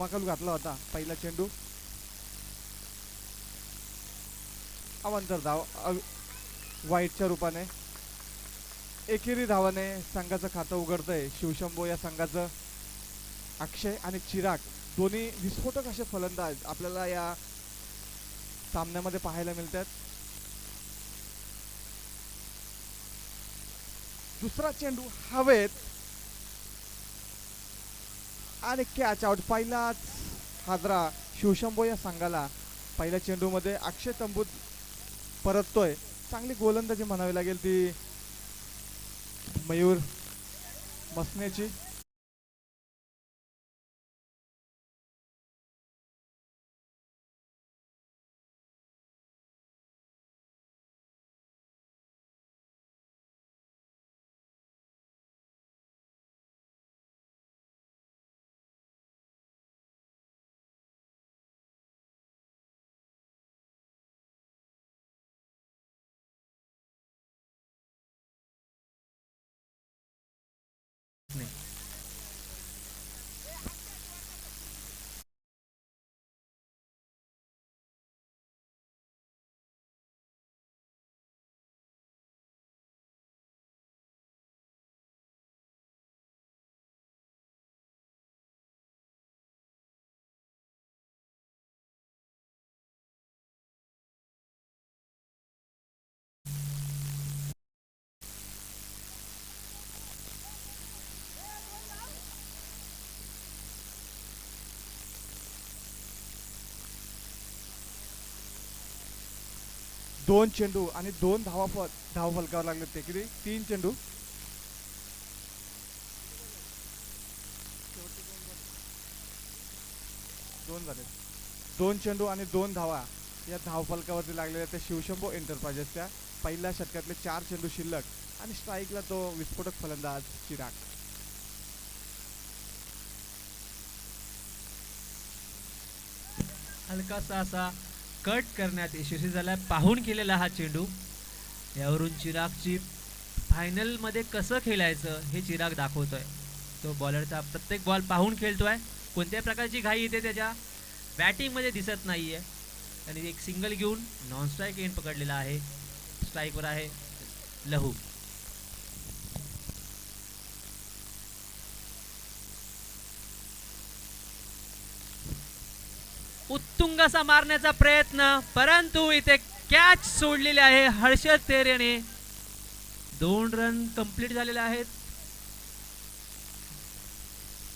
धमाकाल घातला होता. पहिला चेंडू अवांतर धाव वाईटच्या रूपाने एकेरी धावाने संघाचं खातं उघडतंय शिवशंभो या संघाचं. अक्षय आणि चिराग दोन्ही विस्फोटक असे फलंदाज आपल्याला या सामन्यामध्ये पाहायला मिळतात. दुसरा चेंडू हवेत आणि कॅच आउट. पहिलाच हादरा शिवशंभो या संघाला. पहिल्या चेंडूमध्ये अक्षय तंबूत परततोय. चांगली गोलंदाजी म्हणावी लागेल ती मयूर मसनेची. दोन चेंडू आणि दोन धाव फलकावर लागले. ते किती? तीन चेंडू. दोन झाले. दोन चेंडू आणि दोन धावा या धाव फलकावरती लागलेल्या त्या शिवशंभो एंटरप्राइजेसच्या. पहिल्या षटकातले 4 चेंडू शिल्लक आणि स्ट्राईकला तो विस्फोटक फलंदाज चिराग. हलकासा असा कट करण्यात यशस्वी झाला. पाहून केलेला हा चेंडू. यावरून चिरागची फायनल मध्ये कसं खेळायचं हे चिराग दाखवतोय. तो बॉलरचा प्रत्येक बॉल पाहून खेळतोय. कोणत्या प्रकारची घाई येते त्याच्या बॅटिंग मध्ये दिसत नाहीये. आणि एक सिंगल घेऊन नॉन स्ट्राईक एंड पकडलेला आहे. स्ट्राईकवर आहे लहू. उत्तुंग असा मारण्याचा प्रयत्न, परंतु इथे कॅच सोडलेले आहे हर्षद तेरेने. 2 रन कंप्लीट झालेले आहेत.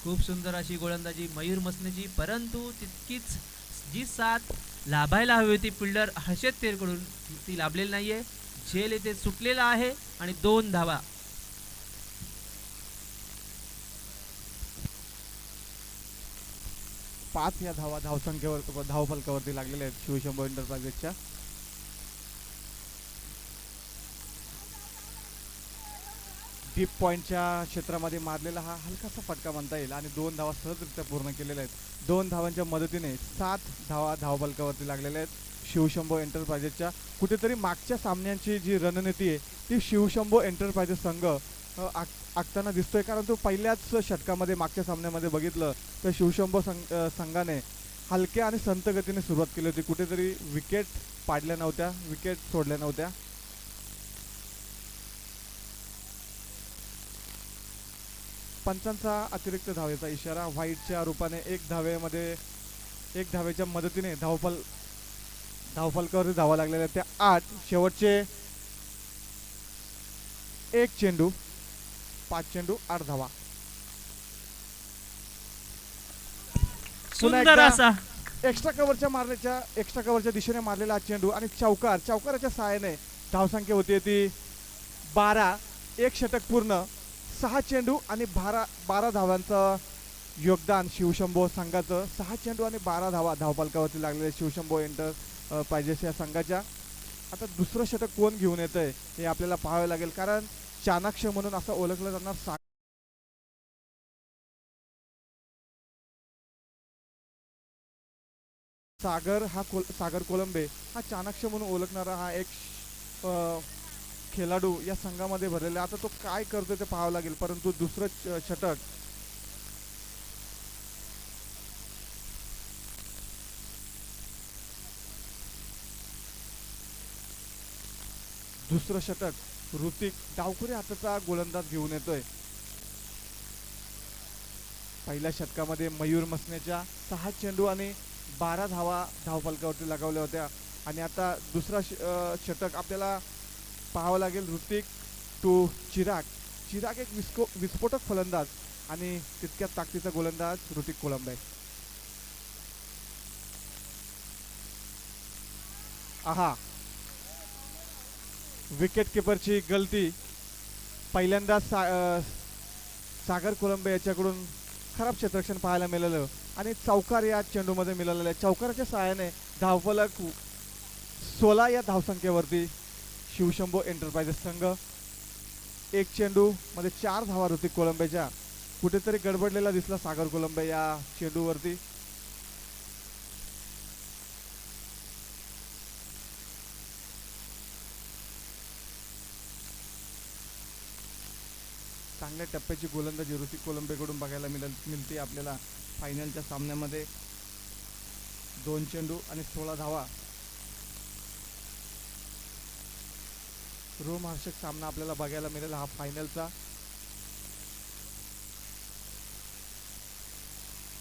खूप सुंदर अशी गोलंदाजी मयूर मसनेची, परंतु तितकीच जी साथ लाभायला हवी होती फिल्डर हर्षद तेरकडून ती लाभलेली नाहीये. झेल इथे सुटलेला आहे आणि 2 धावा. पाच या धावा धावसंख्येवर धावफलकावरती लागलेल्या आहेत शिवशंभो एंटरप्राइजेसच्या. डीप पॉइंटच्या क्षेत्रामध्ये मारलेला हा हलकासा फटका म्हणता येईल आणि 2 धावा सहजरित्या पूर्ण केलेल्या आहेत. 2 धावांच्या मदतीने 7 धावा धावफलकावरती लागलेल्या आहेत शिवशंभो एंटरप्राइजेसच्या. कुठेतरी मागच्या सामन्यांची जी रणनीती आहे ती शिवशंभो एंटरप्राइजेस संघ आखताना दिसतोय. कारण तो पहिल्याच षटकामध्ये मागच्या सामन्यामध्ये बघितलं तर शिवशंभो संघाने हलक्या आणि संत गतीने सुरुवात केली होती. कुठेतरी विकेट पाडल्या नव्हत्या, विकेट सोडल्या नव्हत्या. पंचांचा अतिरिक्त धावेचा इशारा. व्हाईटच्या रूपाने एक धावेच्या मदतीने धावफलकावरती धावा लागलेल्या त्या 8. शेवटचे 1 चेंडू 5 चेंडू 8 धावा. सुंदर असा एक्स्ट्रा कव्हरच्या दिशेने मारलेला चेंडू आणि चौकाराच्या सहाय्याने धावसंख्या होती ती 12. 1 षटक पूर्ण, 6 चेंडू आणि 12 धावांचं योगदान शिवशंभो संघाचं. 6 चेंडू आणि 12 धावा धावफलकावरती लागलेले शिवशंभो एंटरप्राइजेस या संघाच्या. आता दुसरं षटक कोण घेऊन येतंय हे आपल्याला पाहावे लागेल. कारण चाणाक्ष म्हणून असं ओळखलं जाणार सागर कोलंबे हा चाणाक्ष म्हणून ओळखणारा हा एक खेळाडू या संघामध्ये भरलेला. आता तो काय करतोय ते पाहावं लागेल. परंतु दुसरं षटक दुसरं षटक ऋतिक डावखुरी हाताचा गोलंदाज घेऊन येतोय. पहिल्या षटकामध्ये मयूर मसनेच्या 6 चेंडू आणि 12 धावा धावफलकावरती लगावल्या होत्या आणि आता दुसरा षटक आपल्याला पाहावं लागेल. ऋतिक टू चिराग. चिराग एक विस्फोटक फलंदाज आणि तितक्याच ताकदीचा गोलंदाज ऋतिक कोळंबे. आहा, विकेट किपरची गलती. पहिल्यांदा सागर कोळंबे याच्याकडून खराब क्षेत्ररक्षण पाहायला मिळालं आणि चौकार या चेंडूमध्ये मिळालेलं आहे. चौकाराच्या सहाय्याने धावफलक 16 या धावसंख्येवरती शिवशंभो एंटरप्राइजेस संघ. एक चेंडू मध्ये 4 धावा ऋतिक कोळंबेच्या. कुठेतरी गडबडलेला दिसला सागर कोळंबे या चेंडूवरती. चांगल्या टप्प्याची गोलंदाजी ऋतिक कोळंबेकडून बघायला मिळते आपल्याला फायनलच्या सामन्यामध्ये. 2 चेंडू आणि 16 धावा. रोमहर्षक सामना आपल्याला बघायला मिळेल हा फायनलचा.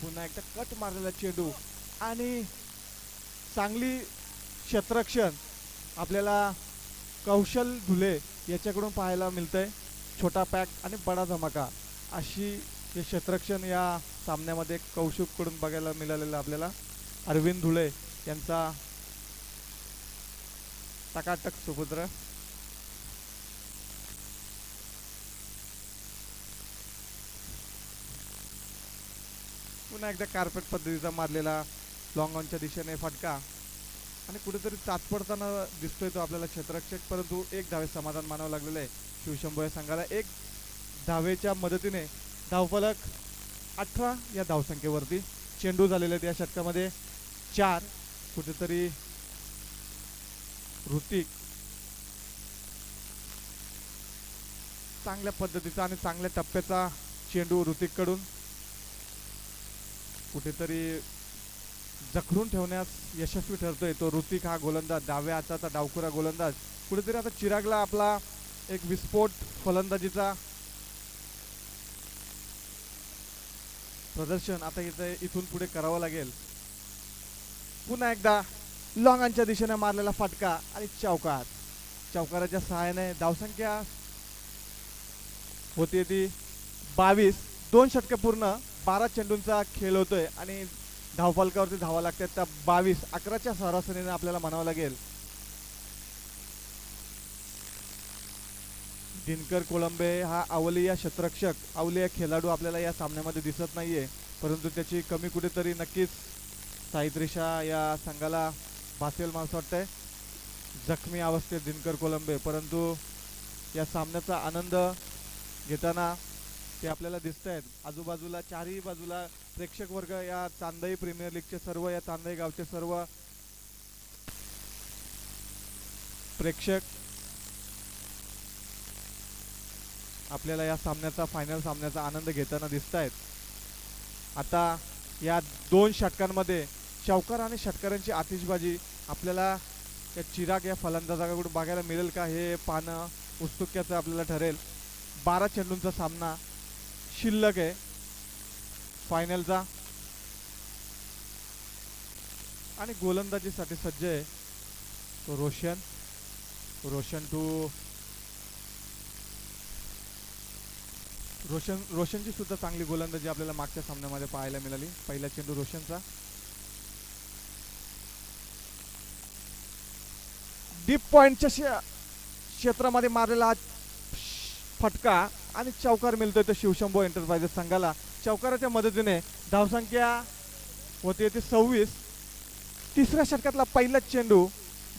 पुन्हा एकदा कट मारलेला चेंडू आणि चांगली क्षेत्ररक्षण आपल्याला कौशल धुले याच्याकडून पाहायला मिळतंय. छोटा पॅक आणि बडा धमाका अशी हे क्षेत्ररक्षण या सामन्यामध्ये कौशिककडून बघायला मिळालेलं आपल्याला. अरविंद धुळे यांचा टकाटक सुपुत्र. पुन्हा एकदा कार्पेट पद्धतीचा मारलेला लॉंग ऑनच्या दिशेने फटका आणि कुठेतरी तात्पडताना दिसतोय तो आपल्याला क्षेत्ररक्षक. परंतु एक धावे समाधान मानावं लागलेलं आहे शिवशंभो या संघाला. एक धावेच्या मदतीने धावफलक 18 या धावसंख्येवरती. चेंडू झालेले आहेत या षटकामध्ये 4. कुठेतरी ऋतिक चांगल्या पद्धतीचा आणि चांगल्या टप्प्याचा चेंडू ऋतिककडून कुठेतरी जखडून ठेवण्यास यशस्वी ठरतोय तो ऋतिक हा गोलंदाज. डाव्या हाताचा डावखुरा गोलंदाज. कुठेतरी आता चिरागला आपला एक विस्फोट फलंदाजीचा प्रदर्शन आता इथून पुढे करावं लागेल. पुन्हा एकदा लॉंगांच्या दिशेने मारलेला फटका आणि चौकार. चौकाराच्या सहाय्याने धावसंख्या होती ती 22. 2 षटके पूर्ण 12 चेंडूंचा खेळ होतोय आणि धावफलकावरती धावा लागतात त्या 22. 11च्या सरासरीने आपल्याला म्हणावं लागेल. दिनकर कोळंबे हा अवलिया क्षेत्ररक्षक, अवलिया खेळाडू आपल्याला या सामन्यामध्ये दिसत नाहीये. परंतु त्याची कमी कुठेतरी नक्कीच साईत्रिशा या संघाला भासेल मला असं वाटतंय. जखमी अवस्थेत दिनकर कोळंबे, परंतु या सामन्याचा आनंद घेताना ते आपल्याला दिसत आहेत. आजूबाजूला चारही बाजूला प्रेक्षक वर्ग या चांदई प्रीमियर लीगचे सर्व या चांदई गावचे सर्व प्रेक्षक आपल्याला या सामन्याचा फायनल सामन्याचा आनंद घेताना दिसत आहेत. आता या 2 षटकांमध्ये चौकार आणि षटकारांची आतिषबाजी आपल्याला या चिराग या फलंदाजाकडून बघायला मिळेल का हे पाहणं उत्सुकतेचं आपल्याला ठरेल. 12 चेंडूंचा सामना शिल्लक आहे फायनलचा आणि गोलंदाजीसाठी सज्ज आहे तो रोशन टू रोशनची सुद्धा चांगली गोलंदाजी आपल्याला मागच्या सामन्यामध्ये पाहायला मिळाली. पहिला चेंडू रोशनचा डीप पॉइंटच्या क्षेत्रामध्ये मारलेला फटका आणि चौकार मिळतोय तो शिवशंभो एंटरप्राइजेस संघाला. चौकाराच्या मदतीने धावसंख्या होती ती 26. तिसऱ्या षटकातला पहिला चेंडू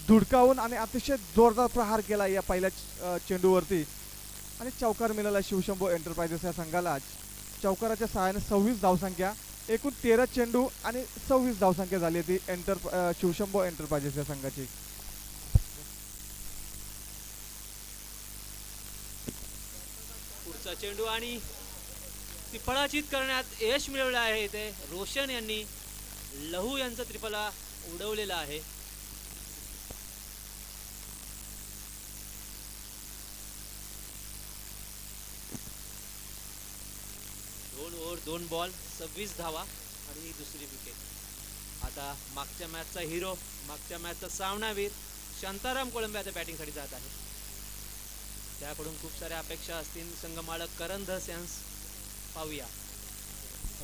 धुडकावून आणि अतिशय जोरदार प्रहार केला या पहिल्या चेंडूवरती आणि चौकार मिळाला शिवशंभो एंटरप्राइजेस या संघाला. चौकाराच्या सहाय्याने 26 धावसंख्या. एकूण 13 चेंडू आणि 26 धावसंख्या झाली ती शिवशंभो एंटरप्राइजेस या संघाची. पुढचा चेंडू आणि ती पराजित करण्यात यश मिळवलं आहे. इथे रोशन यांनी लहू यांचा त्रिफला उडवलेला आहे. चेंडूवर 2 बॉल 26 धावा आणि ही दुसरी विकेट. आता मागच्या मॅचचा हिरो, मागच्या मॅचचा सामनावीर शांताराम कोळंबे आता बॅटिंगसाठी जात आहे. त्याकडून खूप साऱ्या अपेक्षा असतील. संघमालक करण धस यांस पाहूया.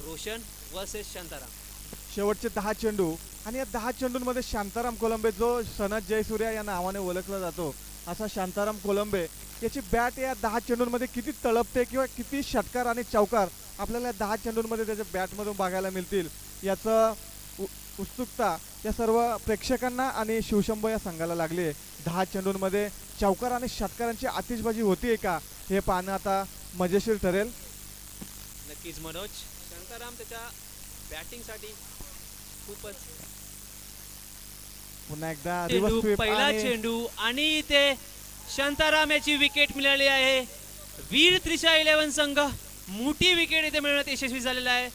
रोशन वर्सेस शांताराम. शेवटचे 10 चेंडू आणि या 10 चेंडूंमध्ये शांताराम कोलंबे, जो सनद जयसूर्या या नावाने ओळखला जातो, असा शांताराम कोलंबे याची बॅट या 10 चेंडूंमध्ये किती तळपते किंवा किती षटकार आणि चौकार आपल्याला 10 चेंडूंमध्ये त्याच्या बॅटमधून बघायला मिळतील याचं उत्सुकता या सर्व प्रेक्षकांना आणि शिवशंभो या संघाला लागली आहे. 10 चेंडूंमध्ये चौकार आणि षटकारांची आतिषबाजी होतीये का हे पाहणं आता मजेशीर ठरेल. नक्कीच मनोज. शांताराम त्याच्या बॅटिंगसाठी खूपच. पुन्हा एकदा चेंडू, रिव्हर्स स्वीप पहिला आणि चेंडू आणि इथे शांताराम याची विकेट मिळाली आहे. वीर त्रिशा 11 संघ मोठी विकेट इथे मिळवण्यात यशस्वी झालेला आहे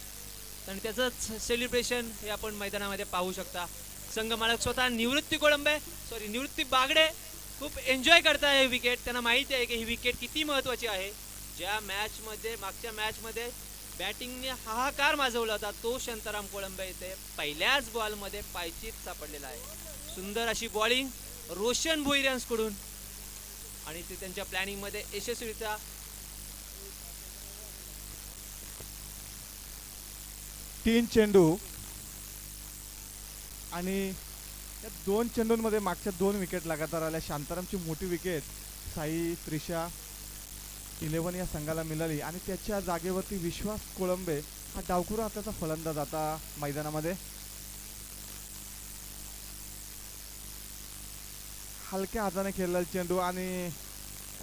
आणि त्याचंच सेलिब्रेशन हे आपण मैदानामध्ये पाहू शकता. संघ मालक स्वतः निवृत्ती बागडे खूप एन्जॉय करता हे विकेट. त्यांना माहिती आहे की ही विकेट किती महत्त्वाची आहे. ज्या मॅचमध्ये, मागच्या मॅचमध्ये बॅटिंगने हाहाकार माजवला होता तो शांताराम कोळंबे इथे पहिल्याच बॉलमध्ये पायचीत सापडलेला आहे. सुंदर अशी बॉलिंग रोशन भोईर यांकडून आणि ते त्यांच्या प्लॅनिंगमध्ये यशस्वीरित्या. तीन चेंडू आणि या 2 चेंडूंमध्ये मागच्या 2 विकेट लगातार आल्या. शांतारामची मोठी विकेट साई त्रिशा 11 या संघाला मिळाली आणि त्याच्या जागेवरती विश्वास कोळंबे हा डावखुरा हाताचा फलंदाज आता मैदानामध्ये. हलक्या हाताने खेळलेला चेंडू आणि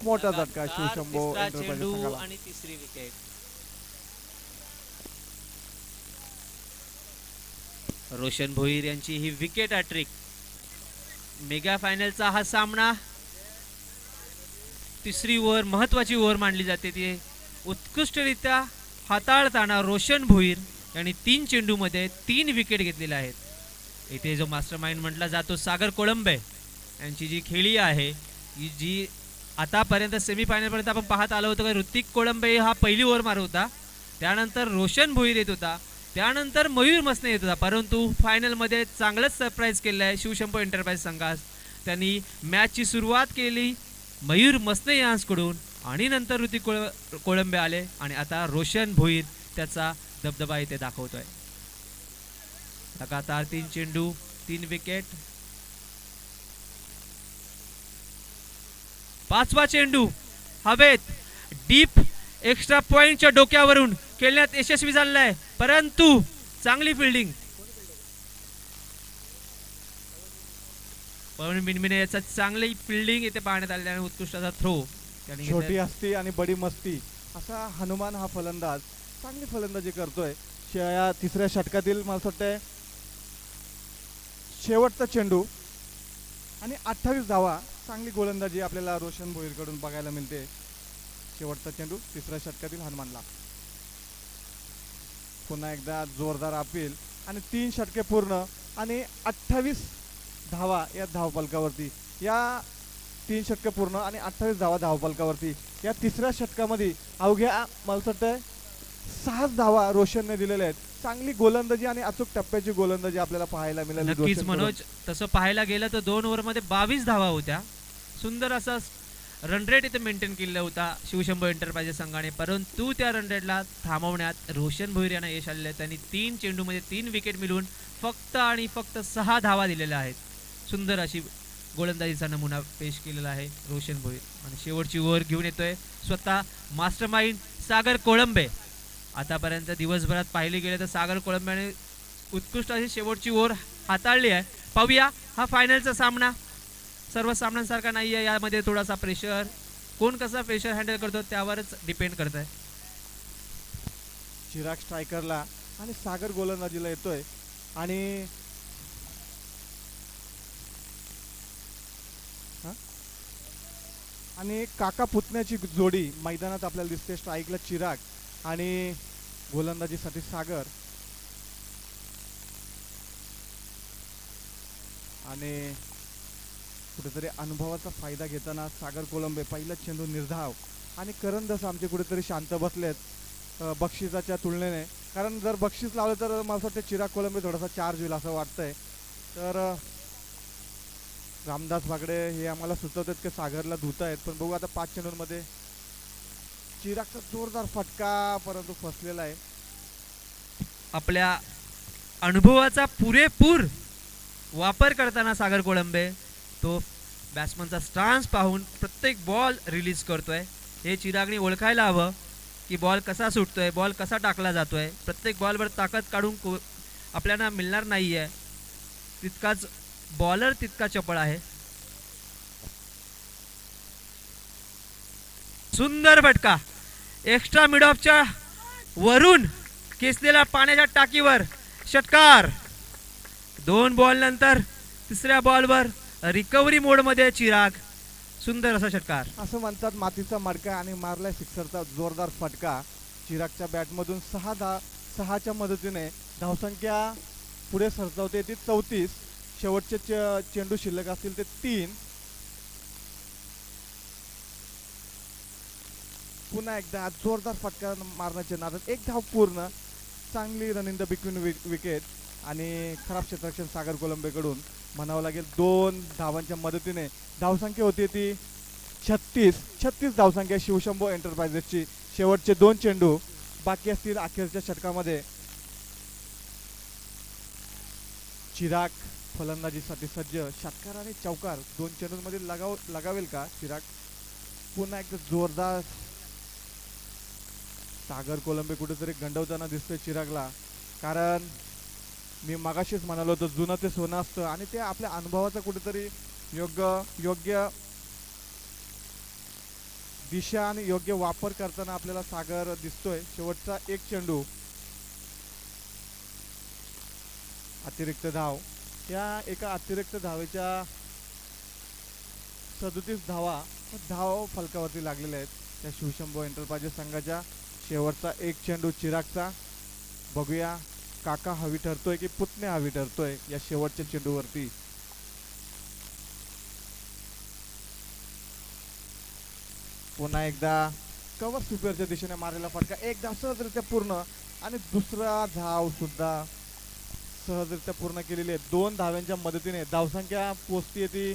मोठा झटका शिवशंभो तिसरा एंटरप्राइजेस चेंडू संघाला. आणि तिसरी विकेट. रोशन भोईर यांची ही विकेट हॅट्रिक. मेगा फायनलचा हा सामना, तिसरी ओव्हर महत्वाची ओव्हर मानली जाते. ती उत्कृष्टरित्या हाताळताना रोशन भोईर यांनी 3 चेंडूमध्ये 3 विकेट घेतलेल्या आहेत. इथे जो मास्टरमाइंड म्हटला जातो सागर कोळंबे यांची जी खेळी आहे, जी आतापर्यंत सेमीफायनलपर्यंत आपण पाहत आलो होतो. ऋतिक कोळंबे हा पहिली ओव्हर मारत होता, त्यानंतर रोशन भोईर येत होता, त्यानंतर मयूर मसने येत होता. परंतु फायनलमध्ये चांगलंच सरप्राईज केलं आहे शिवशंभो एंटरप्राइज संघास. त्यांनी मॅचची सुरुवात केली मयूर मसने यांकडून आणि नंतर ऋतिक कोळंबे आले आणि आता रोशन भोईर त्याचा दबदबा इथे दाखवतोय. लगातार 3 चेंडू 3 विकेट. 5वा चेंडू हवेत डीप एक्स्ट्रा पॉइंटच्या डोक्यावरून खेळण्यात यशस्वी झालेला आहे, परंतु चांगली फिल्डिंग. पवन बिनबिने याचा चांगली फिल्डिंग इथे पाहण्यात आलेली आणि उत्कृष्ट असा थ्रो. छोटी असती आणि बडी मस्ती असा हनुमान हा फलंदाज चांगली फलंदाजी करतोय. या तिसऱ्या षटकातील मला असं वाटतंय शेवटचा चेंडू आणि 28 धावा. चांगली गोलंदाजी आपल्याला रोशन भोईर कडून बघायला मिळते. शेवटचा चेंडू तिसऱ्या षटकातील हनुमानला. पुन्हा एकदा जोरदार अपील आणि 3 षटके पूर्ण आणि 28 धावा या धावफलकावरती. या 3 षटके पूर्ण आणि 28 धावा धावफलकावरती. या तिसऱ्या षटकामध्ये अवघ्या मला वाटतं 6 धावा रोशनने दिलेल्या आहेत. चांगली गोलंदाजी आणि अचूक टप्प्याची गोलंदाजी आपल्याला पाहायला मिळाली. नक्कीच मनोज, तसं पाहायला गेलं तर 2 ओव्हरमध्ये 22 धावा होत्या. सुंदर असा रन रेट इथे मेंटेन केला होता शिवशंभो एंटरप्राइजेस संघाने, परंतु त्या रन रेटला थांबवण्यात रोशन भोईर यांना यश आलेलं आहे. त्यांनी 3 चेंडूमध्ये 3 विकेट मिळवून फक्त आणि फक्त 6 धावा दिलेल्या आहेत. सुंदर अशी गोलंदाजीचा नमुना पेश केलेला आहे रोशन भोईर आणि शेवटची ओव्हर घेऊन येतोय स्वतः मास्टरमाइंड सागर कोळंबे. आतापर्यंत दिवसभरात पाहिले गेले तर सागर कोळंबेने उत्कृष्ट अशी शेवटची ओव्हर हाताळली आहे. पाहूया हा फायनलचा सामना. सर्व सामन्यांसारखा नाही आहे, यामध्ये थोडासा प्रेशर, कोण कसा प्रेशर हँडल करतो त्यावरच डिपेंड करत आहे. चिराग स्ट्रायकरला आणि सागर गोलंदाजीला येतोय आणि काका पुतण्याची जोडी मैदानात आपल्याला दिसते. स्ट्राईकला चिराग आणि गोलंदाजीसाठी सागर. आणि कुठेतरी अनुभवाचा फायदा घेताना सागर कोळंबे पहिला चेंडू निर्धाव आणि करंदस आमचे कुठेतरी शांत बसलेत. बक्षिसाच्या तुलनेने. कारण जर बक्षीस लावलं तर मला असं वाटतं चिराग कोलंबे थोडासा चार्ज होईल असं वाटतंय. तर रामदास बागडे हे आम्हाला सुचवतात की सागरला धुत आहेत, पण बघू आता 5 चेंडूंमध्ये चिरागचा जोरदार फटका परंतु फसलेला आहे. आपल्या अनुभवाचा पुरेपूर वापर करताना सागर कोळंबे तो बॅट्समनचा स्टान्स पाहून प्रत्येक बॉल रिलीज करतोय. हे चिरागने ओळखायला हवं की बॉल कसा सुटतोय, बॉल कसा टाकला जातोय. प्रत्येक बॉलवर ताकद काढून आपल्याला मिळणार नाही आहे. तितकाच बॉलर तितका चपळ आहे. सुंदर फटका एक्स्ट्रा मिड ऑफच्या वरून खेचलेल्या पाण्याच्या टाकीवर षटकार. 2 बॉल नंतर तिसऱ्या बॉलवर रिकव्हरी मोडमध्ये चिराग. सुंदर असा षटकार. असं म्हणतात मातीचा मडका आणि मारलाय सिक्सरचा जोरदार फटका. चिरागच्या बॅटमधून 6च्या मदतीने धावसंख्या पुढे सरसावते ती 34. शेवटचे चेंडू शिल्लक असतील ते 3. पुन्हा एकदा जोरदार फटका मारण्याच्या नादात 1 धाव पूर्ण. चांगली run in the between wicket आणि खराब क्षेत्ररक्षण सागर कोलंबेकडून म्हणावं लागेल. 2 धावांच्या मदतीने धावसंख्या होती ती 36 धावसंख्या शिवशंभो एंटरप्राइजेसची. शेवटचे 2 चेंडू बाकी असतील अखेरच्या षटकामध्ये. चिराग फलंदाजीसाठी सज्ज. षटकार आणि चौकार 2 चेंडूंमध्ये लगावेल का चिराग? पुन्हा एकदा जोरदार. सागर कोलंबे कुठेतरी गंडवताना दिसतोय चिरागला. कारण मी मगाशीच म्हणालो होतो जुनं ते सोनं असतं आणि ते आपल्या अनुभवाचा कुठेतरी योग्य दिशा आणि योग्य वापर करताना आपल्याला सागर दिसतोय. शेवटचा 1 चेंडू अतिरिक्त धाव. या एका अतिरिक्त धावेच्या 37 धाव फलकावरती लागलेल्या आहेत त्या शिवशंभो एंटरप्राइजेस संघाच्या. शेवटचा 1 चेंडू चिरागचा. बघूया काका हवी ठरतोय की पुतणे हवी ठरतोय या शेवटच्या चेंडूवरती. पुन्हा एकदा कव्हर स्वीपरच्या दिशेने मारलेला फटका. 1 धाव सहजरित्या पूर्ण आणि दुसरा धाव सुद्धा सहजरित्या पूर्ण केलेली आहे. 2 धाव्यांच्या मदतीने धावसंख्या पोहोचतीये ती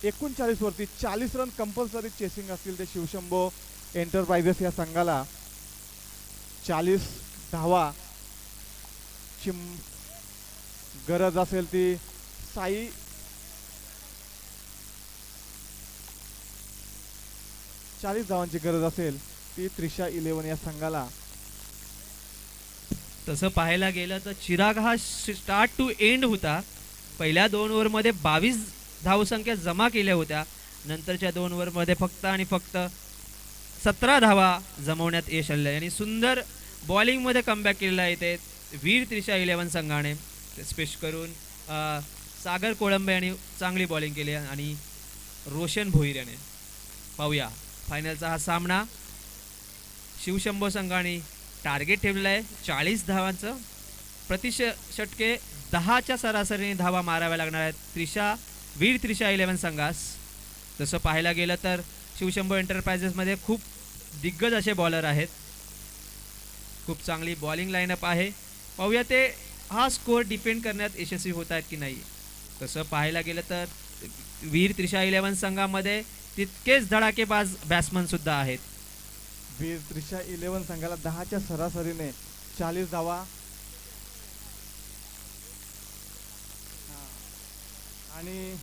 39 वरती. 40 रन कंपल्सरी चेसिंग असतील ते शिवशंभो एंटरप्राइजेस या संघाला. 40 धावा ची गरज असेल ती साई 40 धावांची गरज असेल ती त्रिशा 11 या संघाला. तसं पाहायला गेलं तर चिराग हा स्टार्ट टू एंड होता. पहिल्या 2 ओव्हरमध्ये 22 धावसंख्या जमा केल्या होत्या. नंतरच्या 2 ओव्हरमध्ये फक्त आणि फक्त 17 धावा जमवण्यात यश आले आणि सुंदर बॉलिंगमध्ये कमबॅक केलेला आहे ते वीर त्रिशा 11 संघाने. स्पेश करून सागर कोळंबे यांनी चांगली बॉलिंग केली आणि रोशन भोईर याने. पाहूया फायनलचा हा सामना. शिवशंभो संघाने टार्गेट ठेवलेलं आहे 40 धावांचं. प्रति षटके 10च्या सरासरीने धावा माराव्या लागणार आहेत वीर त्रिशा 11 संघास. तसं पाहायला गेलं तर शिवशंभो एंटरप्राइजेसमध्ये खूप दिग्गज असे बॉलर आहेत. खूप चांगली बॉलिंग लाईनअप आहे. पाहूया ते हा स्कोअर डिपेंड करण्यात यशस्वी होत आहेत की नाही. तसं पाहायला गेलं तर वीर त्रिशा 11 संघामध्ये तितकेच धडाकेबाज बॅट्समन सुद्धा आहेत. वीर त्रिशा 11 संघाला 10च्या सरासरीने 40 धावा आणि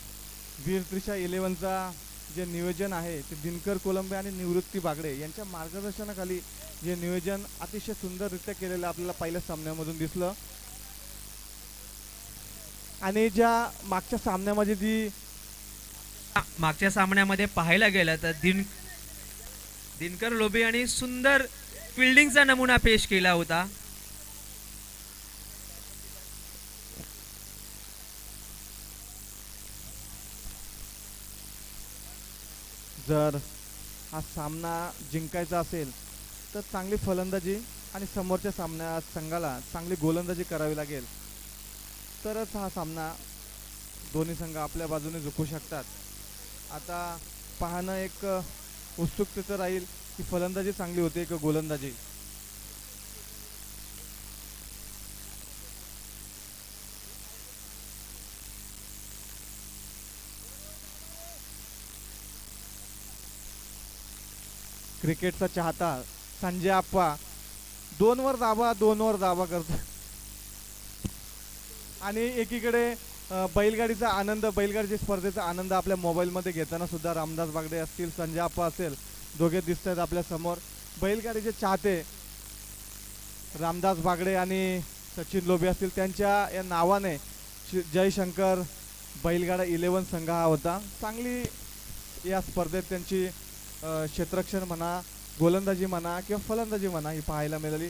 वीर त्रिशा 11चा जे नियोजन आहे ते दिनकर कोलंबे आणि निवृत्ती बागडे यांच्या मार्गदर्शनाखाली जे नियोजन अतिशय सुंदररित्या केलेलं आपल्याला पहिल्या सामन्यामधून दिसलं. आणि ज्या मागच्या सामन्यामध्ये पाहायला गेलं तर दिनकर लोबे यांनी सुंदर फिल्डिंगचा नमुना पेश केला होता. जर हा सामना जिंकायचा असेल तर चांगली फलंदाजी आणि समोरच्या संघाला चांगली गोलंदाजी करावी लागेल तरच हा सामना दोन्ही संघ आपल्या बाजूने जिंकू शकतात. आता पाहणं एक उत्सुकतेचं राहील की फलंदाजी चांगली होते का गोलंदाजी. क्रिकेटचा चाहता संजय आप्पा 2 वर दाबा 2 वर दाबा करतो. आणि एकीकडे बैलगाडीचा आनंद, बैलगाडीच्या स्पर्धेचा आनंद आपल्या मोबाईलमध्ये घेताना सुद्धा रामदास बागडे असतील, संजय आप्पा असेल, दोघे दिसत आहेत आपल्या समोर. बैलगाडीचे चाहते रामदास बागडे आणि सचिन लोबे असतील, त्यांच्या या नावाने जयशंकर बैलगाडा 11 संघ हा होता. चांगली या स्पर्धेत त्यांची क्षेत्ररक्षण म्हणा, गोलंदाजी म्हणा किंवा फलंदाजी म्हणा ही पाहायला मिळाली.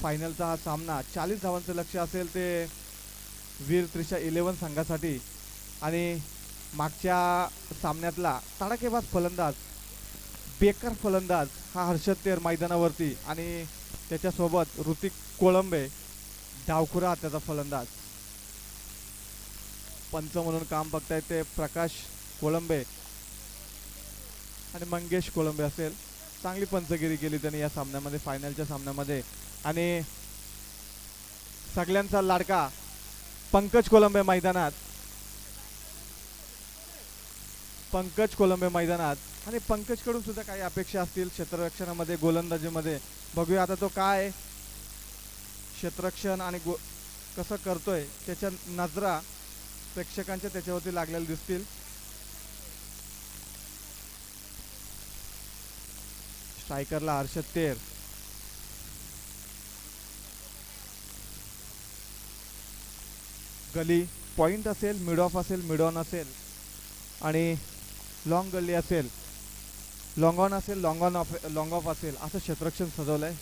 फायनलचा हा सामना 40 धावांचं लक्ष असेल ते वीर त्रिशा 11 संघासाठी. आणि मागच्या सामन्यातला तडाखेबाज फलंदाज, बेकार फलंदाज हा हर्षद तेर मैदानावरती आणि त्याच्यासोबत ऋतिक कोळंबे डावखुरा त्याचा फलंदाज. पंच म्हणून काम बघतायत ते प्रकाश कोळंबे आणि मंगेश कोळंबे असेल. चांगली पंचगिरी केली त्यांनी या सामन्यामध्ये, फायनलच्या सामन्यामध्ये. आणि सगळ्यांचा लाडका पंकज कोळंबे मैदानात, पंकज कोळंबे मैदानात. आणि पंकजकडून सुद्धा काही अपेक्षा असतील क्षेत्ररक्षणामध्ये, गोलंदाजीमध्ये. बघूया आता तो काय क्षेत्ररक्षण आणि कसं करतोय, त्याच्या नजरा प्रेक्षकांच्या त्याच्यावरती लागलेल्या दिसतील. स्ट्रायकरला हर्षद तेर, गली पॉइंट असेल, मिड ऑफ असेल, मिड ऑन असेल आणि लॉंग गल्ली असेल, लॉंग ऑन असेल, लॉंग ऑफ असेल, असं क्षेत्ररक्षण सजवलंय.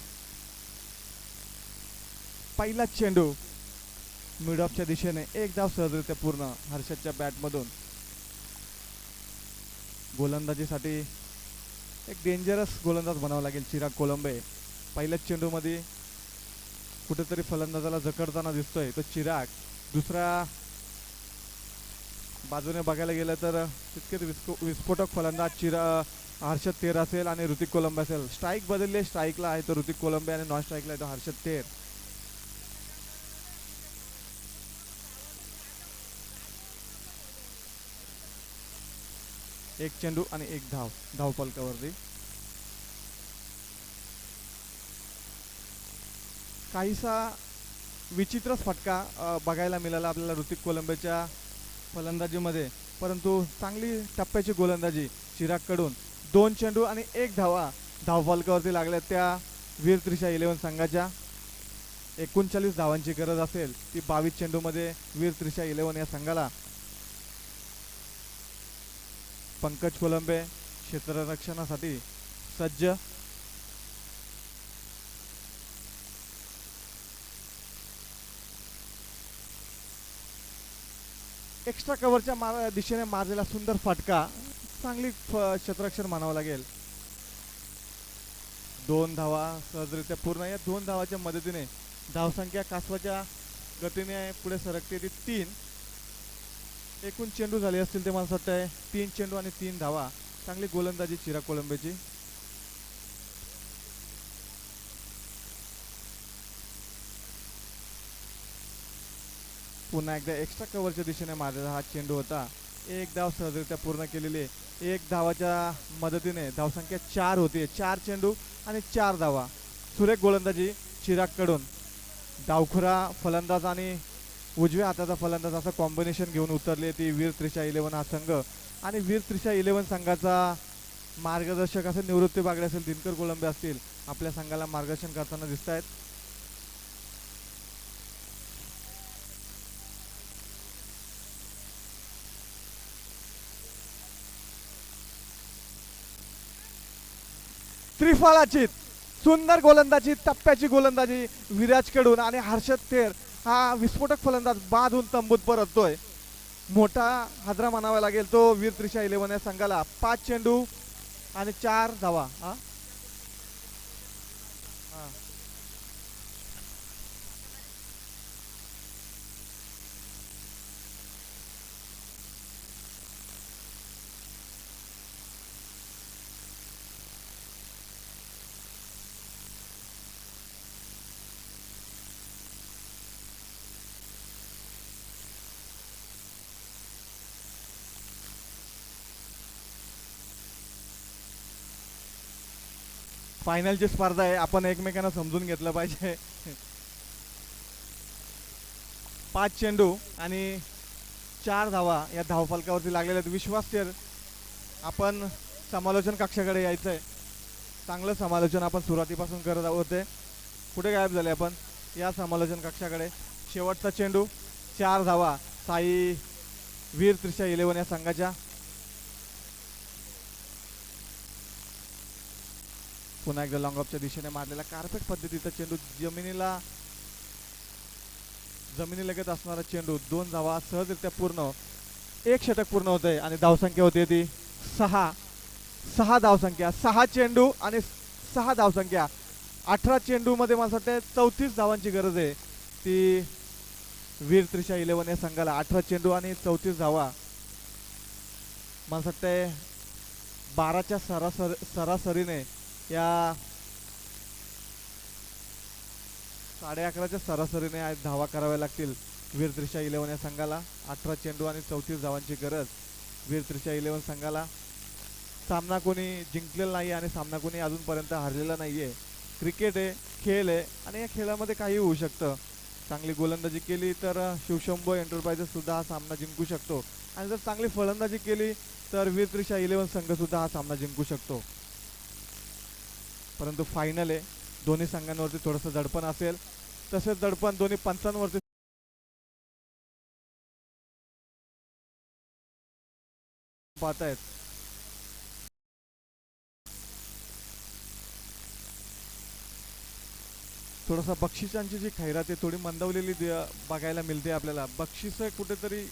पहिला चेंडू मिड ऑफच्या दिशेने, एक धाव सहजरित्या पूर्ण हर्षदच्या बॅटमधून. गोलंदाजीसाठी एक डेंजरस गोलंदाज बनावा लागेल चिराग कोळंबे. पहिल्याच चेंडूमध्ये कुठेतरी फलंदाजाला जखडताना दिसतोय तो चिराग. दुसऱ्या बाजूने बघायला गेलं तर तितकेच विस्फोटक फलंदाज हर्षद तेर असेल आणि ऋतिक कोळंबे असेल. स्ट्राईक बदलले, स्ट्राईकला आहे तो ऋतिक कोळंबे आणि नॉन स्ट्राईकला आहे तो हर्षद तेर. एक चेंडू आणि एक धाव धावफलकावरती. काहीसा विचित्रच फटका बघायला मिळाला आपल्याला ऋतिक कोळंबेच्या फलंदाजीमध्ये, परंतु चांगली टप्प्याची गोलंदाजी चिरागकडून. 2 चेंडू आणि 1 धावा धावफलकावरती लागल्या त्या वीर त्रिशा 11 संघाच्या. 39 धावांची गरज असेल ती 22 चेंडूमध्ये वीर त्रिशा 11 या संघाला. पंकज कोळंबे क्षेत्ररक्षणासाठी सज्ज. एक्स्ट्रा कव्हरच्या दिशेने मारलेला सुंदर फटका, चांगली क्षेत्ररक्षण म्हणावं लागेल. 2 धावा सहजरित्या पूर्ण. या 2 धावाच्या मदतीने धावसंख्या कासवाच्या गतीने पुढे सरकते ती 3. एकूण चेंडू झाले असतील ते मला असं वाटतंय 3 चेंडू आणि 3 धावा. चांगली गोलंदाजी चिराग कोळंबेची. पुन्हा एकदा एक्स्ट्रा कव्हरच्या दिशेने मारलेला हा चेंडू होता. 1 धाव सहजरित्या पूर्ण केलेली. 1 धावाच्या मदतीने धावसंख्या 4 होती. 4 चेंडू आणि 4 धावा. सुरेख गोलंदाजी चिरागकडून. डावखुरा फलंदाज आणि उजव्या हाताचा फलंदाज असं कॉम्बिनेशन घेऊन उतरले ती वीर त्रिशा 11 हा संघ. आणि वीर त्रिशा 11 संघाचा मार्गदर्शक असेल निवृत्ती बागडे असेल, दिनकर कोळंबे असतील, आपल्या संघाला मार्गदर्शन करताना दिसत आहेत. त्रिफळाची सुंदर गोलंदाजी, टप्प्याची गोलंदाजी विराजकडून. आणि हर्षद तेर हा विस्फोटक फलंदाज बाधून तंबूत परततोय. मोठा हादरा म्हणावा लागेल तो वीर त्रिशा 11 या संघाला. 5 चेंडू आणि 4 धावा. फायनलची स्पर्धा आहे, आपण एकमेकांना समजून घेतलं पाहिजे. 5 चेंडू आणि 4 धावा या धावफलकावरती लागलेल्या आहेत. विश्वास सर, आपण समालोचन कक्षाकडे यायचं आहे. चांगलं समालोचन आपण सुरुवातीपासून करत आहोत. कुठे गायब झाले आपण? या समालोचन कक्षाकडे. शेवटचा चेंडू, 4 धावा साई वीर त्रिशा 11 या संघाच्या. पुन्हा एकदा लॉंग ऑफच्या दिशेने मारलेला कार्पेट पद्धतीचा चेंडू, जमिनीलगत असणारा चेंडू. 2 धावा सहजरित्या पूर्ण, 1 षटक पूर्ण होत आहे आणि धावसंख्या होती ती 6 धावसंख्या. 6 चेंडू आणि 6 धावसंख्या. 18 चेंडू मध्ये मला वाटतं 34 धावांची गरज आहे ती वीर त्रिशा 11 या संघाला. 18 चेंडू आणि 34 धावा. मला वाटतंय 12च्या सरासरीने या 11:30च्या सरासरीने आज धावा कराव्या लागतील वीर त्रिशा 11 या संघाला. 18 चेंडू आणि 34 धावांची गरज वीर त्रिशा 11 संघाला. सामना कोणी जिंकलेला नाही आणि सामना कोणी अजूनपर्यंत हारलेला नाहीये. क्रिकेट आहे, खेळ आहे आणि या खेळामध्ये काही होऊ शकतं. चांगली गोलंदाजी केली तर शिवशंभो एंटरप्राइजेस सुद्धा हा सामना जिंकू शकतो आणि जर चांगली फलंदाजी केली तर वीर त्रिशा 11 संघ सुद्धा हा सामना जिंकू शकतो. परंतु फायनल आहे, दोन्ही संघांवरती थोडंसं दडपण असेल. तसेच दडपण दोन्ही पंचांवरती पाहतायत. थोडासा बक्षिसांची जी खैरात आहे थोडी मंदावलेली बघायला मिळते आपल्याला. बक्षिस कुठेतरी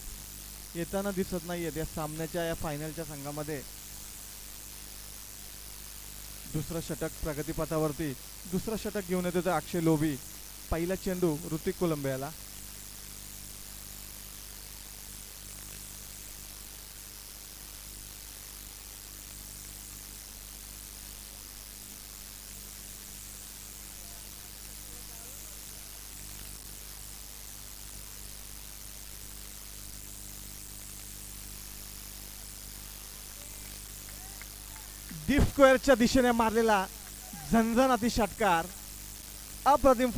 येताना दिसत नाहीयेत या सामन्याच्या, या फायनलच्या संघामध्ये. दुसरं षटक प्रगतीपथावरती, दुसरं षटक घेऊन येतो अक्षय लोभी. पहिला चेंडू ऋतिक कोलंबियाला. डीप स्क्वेअरच्या दिशेने मारलेला झणझणाती षटकार, अप्रतिम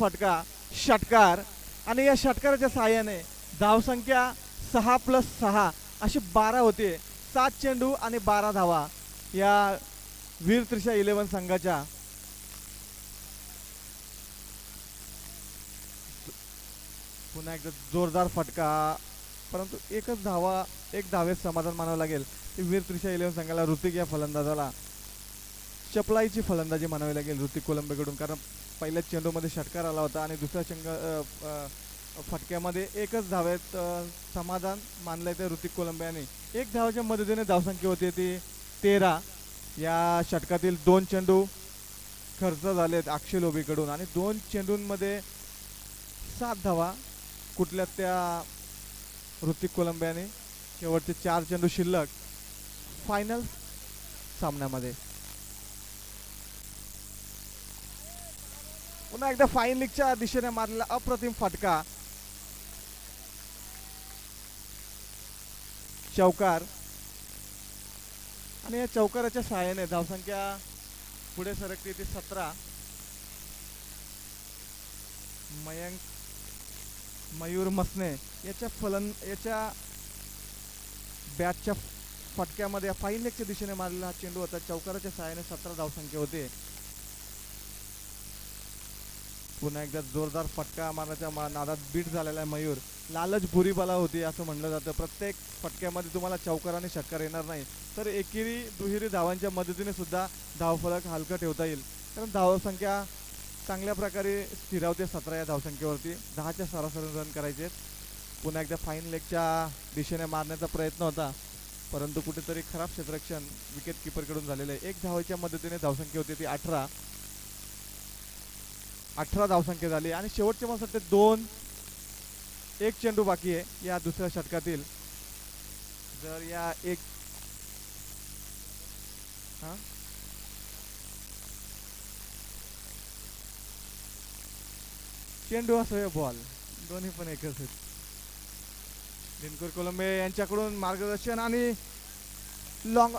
षटकार आणि या षटकाराच्या सहाय्याने धावसंख्या 6+6 अशी 12 होते. 7 चेंडू आणि 12 धावा या वीर त्रिशा 11 संघाच्या. पुन्हा एकदा जोरदार फटका, परंतु एकच धावा, एक धावेत समाधान मानावं लागेल. वीर त्रिशा 11 संघाला ऋतिक या फलंदाजाला चपलाईची फलंदाजी म्हणावी लागेल ऋतिक कोलंबेकडून, कारण पहिल्याच चेंडूमध्ये षटकार आला होता आणि दुसऱ्या फटक्यामध्ये एकच धावेत समाधान मानलंय ते ऋतिक कोलंबियाने. 1 धावाच्या मदतीने धावसंख्या होती ती 13. या षटकातील 2 चेंडू खर्च झालेत अक्षय लोभीकडून आणि 2 चेंडूंमध्ये 7 धावा कुठल्या त्या ऋतिक कोलंबियाने. शेवटचे 4 चेंडू शिल्लक फायनल सामन्यामध्ये. पुन्हा एकदा फाईन लीगच्या दिशेने मारलेला अप्रतिम फटका, चौकार आणि या चौकाराच्या सहाय्याने धावसंख्या पुढे सरकते ती 17. मयूर मसने याच्या बॅटच्या फटक्यामध्ये फाईन लेगच्या दिशेने मारलेला हा चेंडू होता. चौकाराच्या सहाय्याने 17 धावसंख्या होते. पुन्हा एकदा जोरदार फटका मारण्याच्या नादात बीट झालेला आहे मयूर. लालच बुरी बला होती असं म्हणलं जातं. प्रत्येक फटक्यामध्ये तुम्हाला चौकार आणि षटकार येणार नाही, तर एकेरी दुहेरी धावांच्या मदतीने सुद्धा धावफलक हलका ठेवता येईल, कारण धावसंख्या चांगल्या प्रकारे स्थिरावते 17 या धावसंख्येवरती. 10च्या सरासरी रन करायचे. पुन्हा एकदा फाईन लेगच्या दिशेने मारण्याचा प्रयत्न होता, परंतु कुठेतरी खराब क्षेत्ररक्षण विकेट किपरकडून झालेलं आहे. 1 धावेच्या मदतीने धावसंख्या होती ती 18 धावसंख्या झाली आणि शेवटचे मला वाटते 1 चेंडू बाकी आहे या दुसऱ्या षटकातील. जर या एक चेंडू असो बॉल दोन्ही पण एकच आहेत. दिनकर कोलंबे यांच्याकडून मार्गदर्शन आणि लॉंग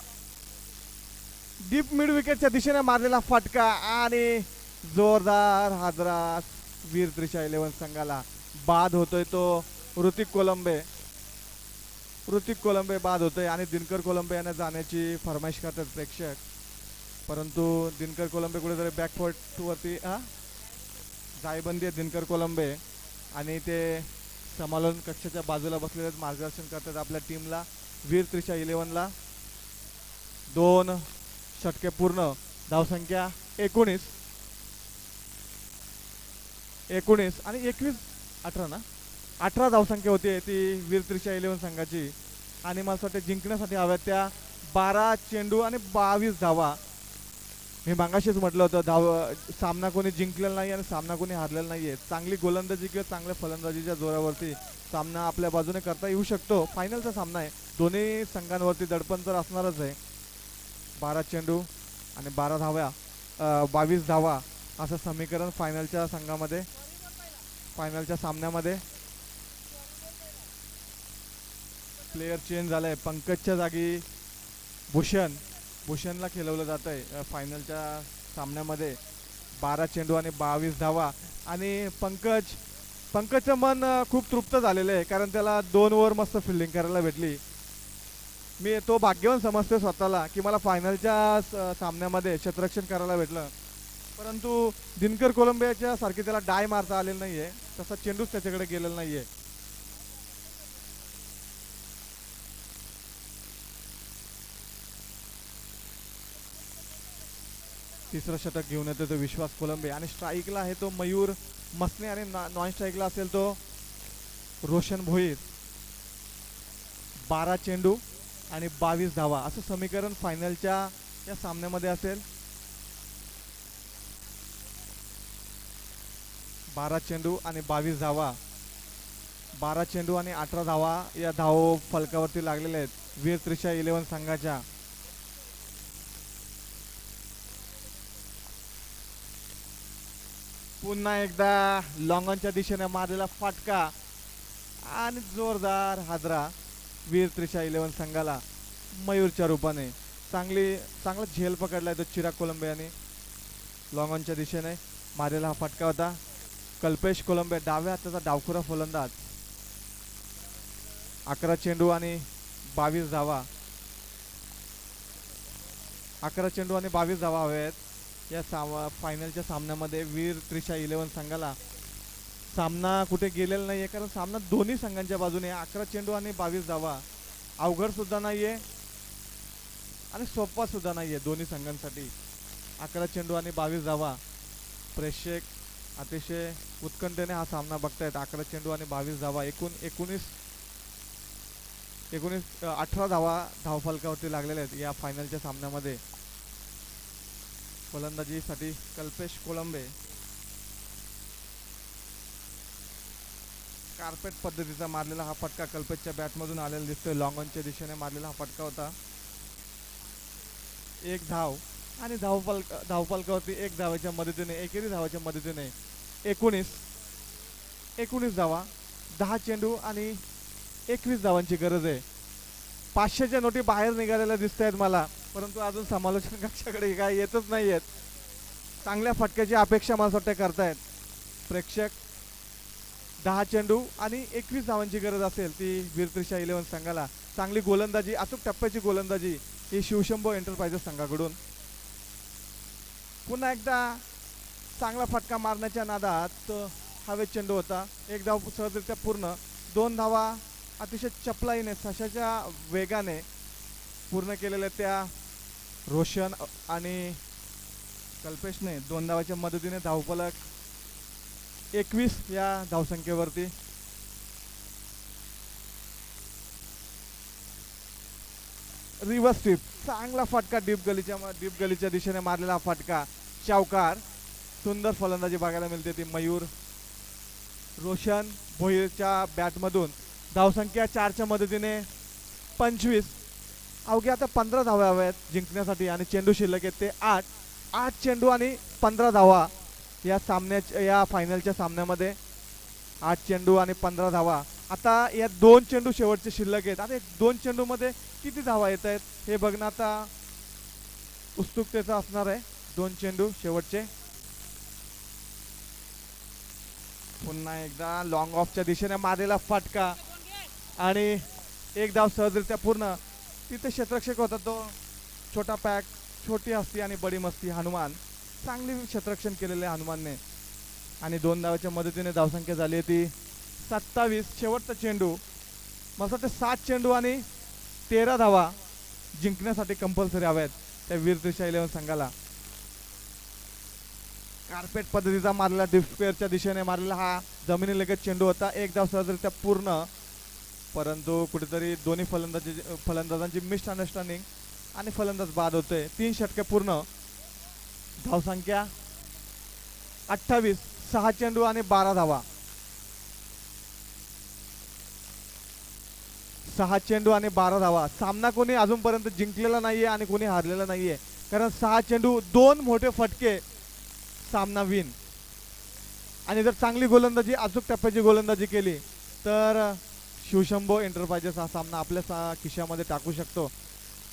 डीप मिड विकेटच्या दिशेने मारलेला फटका आणि जोरदार हादरा वीर त्रिशा 11 संघाला. बाद होतोय तो ऋतिक कोलंबे बाद होतोय आणि दिनकर कोलंबे यांना जाण्याची फरमाईश करतात प्रेक्षक. परंतु दिनकर कोलंबे कुठेतरी बॅकफुट वरती जायबंदी आहे दिनकर कोलंबे आणि ते समालोचन कक्षाच्या बाजूला बसलेले आहेत, मार्गदर्शन करतात आपल्या टीमला. वीर त्रिशा 11ला 2 षटके पूर्ण, धावसंख्या 19 आणि 18 धावसंख्या होती ती वीर त्रिशा 11 संघाची. आणि मला वाटतं जिंकण्यासाठी हव्यात त्या 12 चेंडू आणि 22 धावा. मी मागाशीच म्हटलं होतं सामना कोणी जिंकलेला नाही आणि सामना कोणी हारलेला नाहीये. चांगली गोलंदाजी किंवा चांगल्या फलंदाजीच्या जोरावरती सामना आपल्या बाजूने करता येऊ शकतो. फायनलचा सामना आहे, दोन्ही संघांवरती दडपण तर असणारच आहे. 12 चेंडू आणि 22 धावा असं समीकरण फायनलच्या सामन्यामध्ये. प्लेयर चेंज झालाय, पंकजच्या जागी भूषणला खेळवलं जात आहे फायनलच्या सामन्यामध्ये. 12 चेंडू आणि 22 धावा आणि पंकजचं मन खूप तृप्त झालेलं आहे, कारण त्याला 2 ओव्हर मस्त फिल्डिंग करायला भेटली. मी तो भाग्यवान समजतो स्वतःला की मला फायनलच्या सामन्यामध्ये क्षेत्ररक्षण करायला भेटलं. परंतु दिनकर कोलंबियाच्या सारखी त्याला डाय मारता आलेलं नाहीये, तसा चेंडूच त्याच्याकडे गेलेला नाहीये. तिसरं षटक घेऊन येतो तो विश्वास कोलंबे आणि स्ट्राईकला आहे तो मयूर मसने आणि नॉन स्ट्राईकला असेल तो रोशन भोईर. 12 चेंडू आणि 22 धावा असं समीकरण फायनलच्या या सामन्यामध्ये असेल. 12 चेंडू आणि 22 धावा, 12 चेंडू आणि 18 धावा या धाव फलकावरती लागलेल्या आहेत वीर त्रिशा 11 संघाच्या. पुन्हा एकदा लॉंगॉनच्या दिशेने मारलेला फटका आणि जोरदार हादरा वीर त्रिशा 11 संघाला मयूरच्या रूपाने. चांगला झेल पकडलाय तो चिराग कोलंबे यांनी. लॉंगॉनच्या दिशेने मारलेला हा फटका होता. कल्पेश कोलंबे डाव्या हाताचा डावखुरा फलंदाज. 11 चेंडू आणि 22 धावा, 11 चेंडू आणि 22 धावा हव्यात या फायनलच्या सामन्यामध्ये वीर त्रिशा 11 संघाला. सामना कुठे गेलेला नाहीये, कारण सामना दोन्ही संघांच्या बाजूने. 11 चेंडू आणि 22 धावा अवघड सुद्धा नाहीये आणि सोपा सुद्धा नाहीये दोन्ही संघांसाठी. 11 चेंडू आणि 22 धावा. प्रेक्षक अतिशय उत्कंठेने हा सामना बघतायत. 11 चेंडू आणि 22 धावा, एकूण 18 धावा धावफलकावरती लागलेल्या आहेत या फायनलच्या सामन्यामध्ये. फलंदाजीसाठी कल्पेश कोलंबे. कार्पेट पद्धतीचा मारलेला हा फटका कल्पेशच्या बॅटमधून आलेला दिसतोय. लॉंगॉनच्या दिशेने मारलेला हा फटका होता. 1 धाव आणि धावफलकावरती 1 धावेच्या मदतीने, एकेरी धावाच्या मदतीने 19 धावा. 10 चेंडू आणि 21 धावांची गरज आहे. 500च्या नोटी बाहेर निघालेल्या दिसत आहेत मला, परंतु अजून समालोचन कक्षाकडे काय येतच नाही आहेत. चांगल्या फटक्याची अपेक्षा मला वाटते करतायत प्रेक्षक. 10 चेंडू आणि 21 धावांची गरज असेल ती वीर त्रिशा 11 संघाला. चांगली गोलंदाजी, अचूक टप्प्याची गोलंदाजी ही शिवशंभो एंटरप्राइजेस संघाकडून. पुन्हा एकदा चांगला फटका मारण्याच्या नादात हवेत चेंडू होता. 1 धाव सहजरित्या पूर्ण. 2 धावा अतिशय चपलाईने सशाच्या वेगाने पूर्ण केलेल्या त्या रोशन आणि कल्पेशने 2 धावाच्या मदतीने धावफलक 21 या धावसंख्येवरती. रिव्हर्स स्वीप, चांगला फटका डीप गलीच्या दिशेने मारलेला फटका. चौकार. सुंदर फलंदाजी बघायला मिळते ती मयूर रोशन भोईरच्या बॅटमधून. धावसंख्या 4च्या मदतीने 25. अवघ्या आता 15 धावा हव्यात जिंकण्यासाठी आणि चेंडू शिल्लक आहेत ते 8 चेंडू आणि 15 धावा या फायनलच्या सामन्यामध्ये. 8 चेंडू आणि 15 धावा. आता या 2 चेंडू शेवटचे शिल्लक आहेत. आता 2 चेंडू मध्ये किती धावा येत आहेत हे बघणं आता उत्सुकतेचा असणार आहे. 2 चेंडू शेवटचे. पुन्हा एकदा लॉंग ऑफच्या दिशेने मारलेला फटका आणि एक धाव सहजरित्या पूर्ण. तिथे क्षेत्ररक्षक होता तो छोटा पॅक, छोटी हस्ती आणि बडी मस्ती हनुमान. चांगली क्षेत्ररक्षण केलेले हनुमानने आणि 2 धावाच्या मदतीने धावसंख्या झाली होती 27. शेवटचा चेंडू मला वाटतं 7 चेंडू आणि 13 धावा जिंकण्यासाठी कंपल्सरी हव्यात त्या वीर त्रिशा 11 संघाला. कार्पेट पद्धतीचा मारलेला डीप स्क्वेअरच्या दिशेने मारलेला हा जमिनीलगत चेंडू होता. एक धाव सहजरित्या पूर्ण. परंतु कुठेतरी दोन्ही फलंदाजांची मिसअंडरस्टँडिंग आणि फलंदाज बाद होते. 3 षटके पूर्ण. धावसंख्या 28. 6 चेंडू आणि 12 धावा. 6 चेंडू आणि 12 धावा. सामना कोणी अजूनपर्यंत जिंकलेला नाहीये आणि कोणी हारलेला नाहीये, कारण 6 चेंडू 2 मोठे फटके सामना विन. आणि जर चांगली गोलंदाजी, अचूक टप्प्याची गोलंदाजी केली तर शिवशंभो एंटरप्राइजेस हा सामना आपल्या खिशामध्ये टाकू शकतो.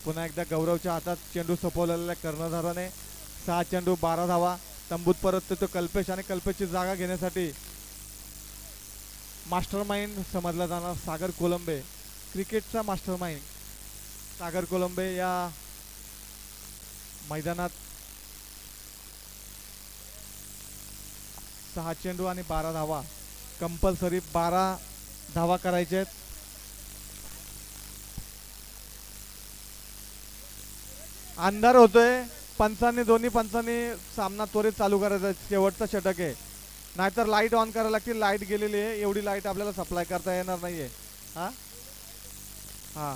पुन्हा एकदा गौरवच्या हातात चेंडू सोपवलेल्या कर्णधाराने 6 चेंडू 12 धावा. तंबूत परत तो कल्पेश आणि कल्पेशची जागा घेण्यासाठी मास्टरमाइंड समजला जाणार सागर कोलंबे, क्रिकेटचा मास्टरमाइंड सागर कोलंबे या मैदानात 6 चेंडू आणि 12 धावा. कंपल्सरी 12 धावा करायचे आहेत. अंधार होतोय. दोन्ही पंचांनी सामना त्वरित चालू करायचा. शेवटचा षटक आहे, नाहीतर लाईट ऑन करायला लागतील. लाईट गेलेली आहे, एवढी लाईट आपल्याला सप्लाय करता येणार नाहीये. हा हा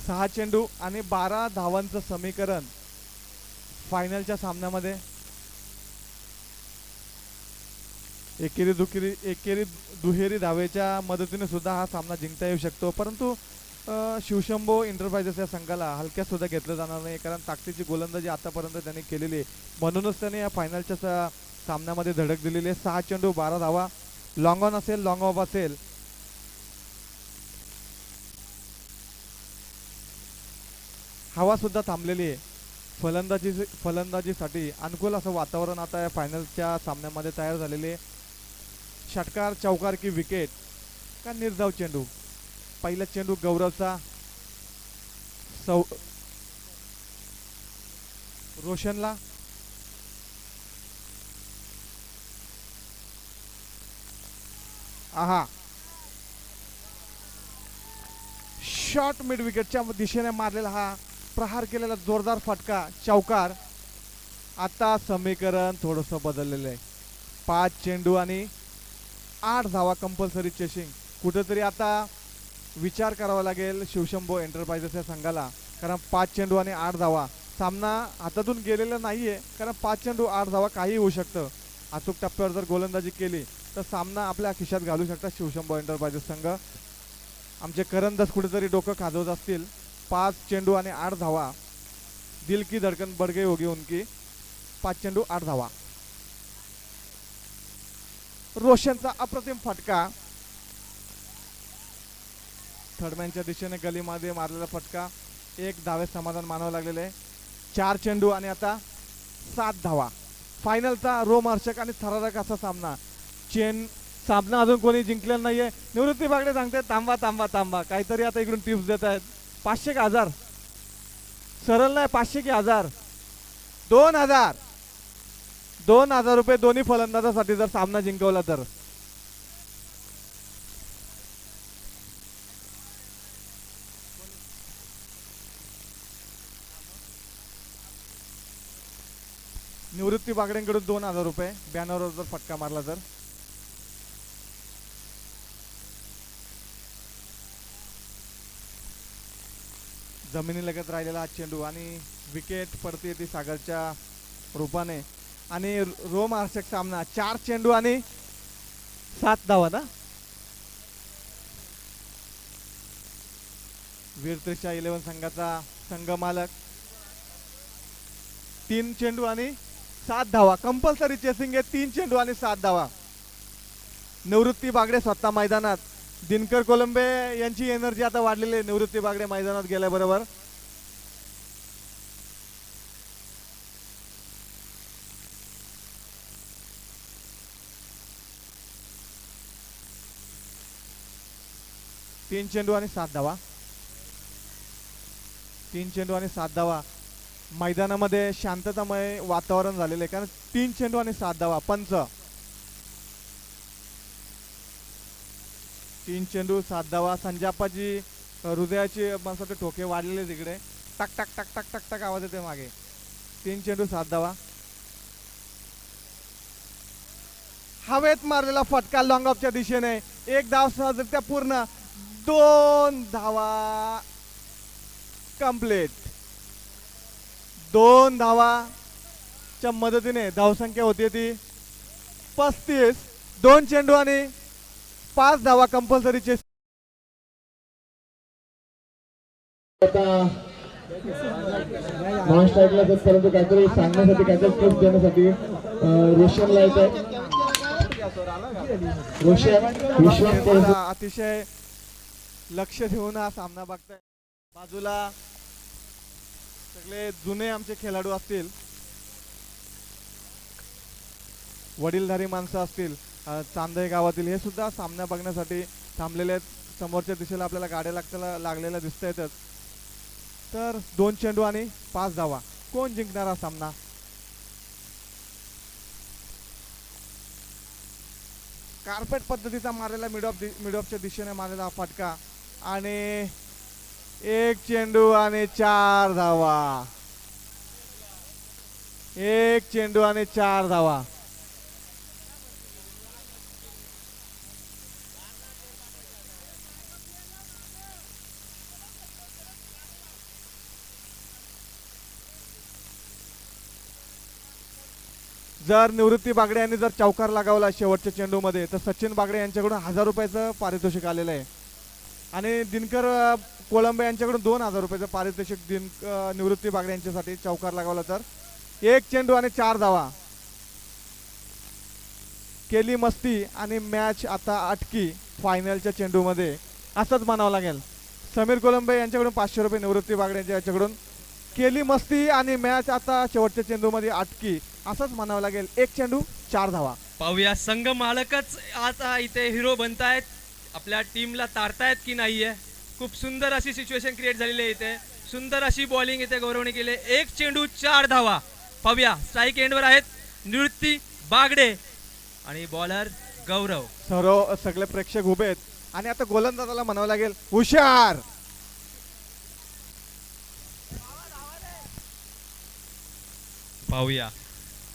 सहा चेंडू आणि 12 धावांचं समीकरण फायनलच्या सामन्यामध्ये एकेरी दुहेरी धावेच्या मदतीने सुद्धा हा सामना जिंकता येऊ शकतो. परंतु शिवशंभो एंटरप्राइजेस या संघाला हलक्यात सुद्धा घेतलं जाणार नाही, कारण ताकदीची गोलंदाजी आतापर्यंत त्यांनी केलेली आहे. म्हणूनच त्यांनी या फायनलच्या सामन्यामध्ये धडक दिलेली आहे. 6 चेंडू 12 धावा. लॉंग ऑन असेल, लॉंग ऑफ असेल, हवा सुद्धा थांबलेली आहे. फलंदाजीसाठी अनुकूल असं वातावरण आता या फायनलच्या सामन्यामध्ये तयार झालेले आहे. षटकार, चौकार की विकेट का निर्धाव चेंडू. पहिला चेंडू गौरवचा रोशनला. आहा, शॉर्ट मिड विकेटच्या दिशेने मारलेला हा प्रहार केलेला जोरदार फटका, चौकार. आता समीकरण थोडंसं बदललेलं आहे. 5 चेंडू आणि 8 धावा कंपल्सरी चेसिंग. कुठेतरी आता विचार करावा लागेल शिवशंभो एंटरप्राइजेस या संघाला, कारण 5 चेंडू आणि 8 धावा. सामना हातातून गेलेला नाहीये, कारण 5 चेंडू 8 धावा काही होऊ शकतं. अचूक टप्प्यावर जर गोलंदाजी केली तर सामना आपल्या खिशात घालू शकतात शिवशंभो एंटरप्राइजेस संघ. आमचे करंदाज कुठेतरी डोकं खाजवत असतील. 5 चेंडू आणि 8 धावा. दिल की धडकन बढ़ गई होगी उनकी. 5 चेंडू 8 धावा. रोशनचा अप्रतिम फटका, थर्डमॅनच्या दिशेने गलीमध्ये मारलेला फटका. 1 धावे समाधान मानावं लागलेले आहे. 4 चेंडू आणि आता 7 धावा. फायनलचा रोमहर्षक आणि थरारक असा सामना. सामना अजून कोणी जिंकलेला नाहीये. निवृत्ती बागडे सांगते थांबा थांबा थांबा, काहीतरी आता इकडून टिप्स देत आहेत. 500 का 1000, सरळ नाही, 500 की 1000, 2000, 2000 रुपये दोन्ही फलंदाजासाठी जर सामना जिंकवला तर. निवृत्ती बागडेंकडून 2000 रुपये बॅनरवर जर फटका मारला तर. जमिनी लगत राहिलेला हा चेंडू आणि विकेट पडते ती सागरच्या रूपाने. आणि रोमहर्षक सामना. 4 चेंडू आणि 7 धावा ना. वीर त्रिशा 11 संघाचा संघ मालक. 3 चेंडू आणि 7 धावा. कंपल्सरी चेसिंग आहे. 3 चेंडू आणि 7 धावा. निवृत्ती बागडे स्वतः मैदानात. दिनकर कोलंबे यांची एनर्जी आता वाढलेली आहे. निवृत्ती बागडे मैदानात गेल्याबरोबर तीन चेंडू आणि 7 धावा. 3 चेंडू आणि 7 धावा. मैदानामध्ये शांततामय वातावरण झालेलं आहे कारण 3 चेंडू आणि 7 धावा. पंच 3 चेंडू 7 धावा. संजापाची हृदयाची मसाचे ठोके वाढलेले तिकडे. टक टक टक टक टक टक आवाज येते मागे. 3 चेंडू 7 धावा. हवेत मारलेला फटका लॉंग ऑफच्या दिशेने. 1 धाव सहजरित्या पूर्ण. 2 धावा कंप्लीट. 2 धावाच्या मदतीने धावसंख्या होती ती 35. 2 चेंडू आणि 5 धावा कंपल्सरीचे. नॉन स्ट्राईकला परंतु काहीतरी सांगण्यासाठी काहीतरी टिप्स देण्यासाठी रोशनला येत आहे. रोशन विश्वास अतिशय लक्ष ठेवून हा सामना बघताय. बाजूला सगळे जुने आमचे खेळाडू असतील, वडीलधारी माणसं असतील, चांदई गावातील, हे सुद्धा सामना बघण्यासाठी थांबलेले आहेत. समोरच्या दिशेला आपल्याला गाड्या लागलेल्या दिसत आहेतच. तर 2 चेंडू आणि 5 धावा. कोण जिंकणार हा सामना? कार्पेट पद्धतीचा मारलेला मिड ऑफच्या दिशेने मारलेला हा फटका आणि 1 चेंडू आणि 4 धावा. 1 चेंडू आणि 4 धावा. जर निवृत्ती बागडे यांनी जर चौकार लगावला शेवटच्या चेंडूमध्ये तर सचिन बागडे यांच्याकडून 1000 रुपयाचं पारितोषिक आलेलं आहे आणि दिनकर कोळंबे यांच्याकडून 2000 रुपयाचं पारितोषिक निवृत्ती बागडे यांच्यासाठी चौकार लगावला तर. 1 चेंडू आणि 4 धावा. केली मस्ती आणि मॅच आता अटकी फायनलच्या चेंडूमध्ये असंच म्हणावं लागेल. समीर कोलंबे यांच्याकडून 500 रुपये, निवृत्ती बागडे यांच्याकडून. केली मस्ती आणि मॅच आता शेवटच्या चेंडूमध्ये अटकी असंच म्हणावं लागेल. 1 चेंडू 4 धावा. पाहूया संघ मालकच आता इथे हिरो बनतायत, आपल्या टीमला तारतायत की नाहीये. खूप सुंदर अशी सिच्युएशन क्रिएट झालेली आहे इथे. सुंदर अशी बॉलिंग इथे गौरवने केले. 1 चेंडू 4 धावा. पाहूया स्ट्राईक एंडवर आहेत निवृत्ती बागडे आणि बॉलर गौरव. सर्व सगळे प्रेक्षक उभे आहेत आणि आता गोलंदाजाला म्हणावं लागेल हुशार. पाहूया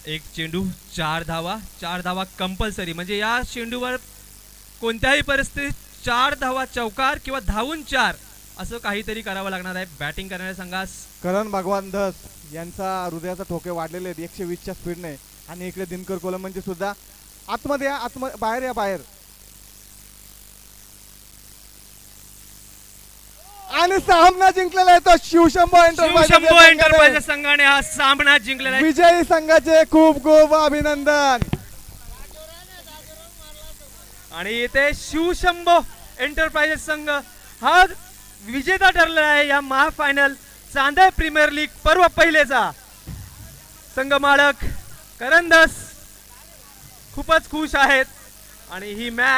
1 चेंडू 4 धावा. 4 धावा कंपल्सरी, म्हणजे या चेंडूवर कोणत्याही परिस्थितीत 4 धावा चौकार किंवा धावून 4 असं काहीतरी करावं लागणार आहे बॅटिंग करणाऱ्या संघास. करण भगवान धस यांचा हृदयाचा ठोके वाढलेले आहेत 120च्या स्पीडने आणि इकडे दिनकर कोलंबे सुद्धा. आतमध्ये या, बाहेर या, बाहेर. आणि सामना जिंकलेला आहे तो शिवशंभो एंटरप्राइजेस संघाने हा सामना जिंकलेला आहे. विजयी संघाचे खूप खूप अभिनंदन. आणि इथे शिवशंभो एंटरप्राइजेस संघ हा विजेता ठरलेला आहे या महाफायनल चांदई प्रीमियर लीग पर्व पहिलेचा. संघ मालक करंदस खूपच खुश आहेत आणि ही मॅच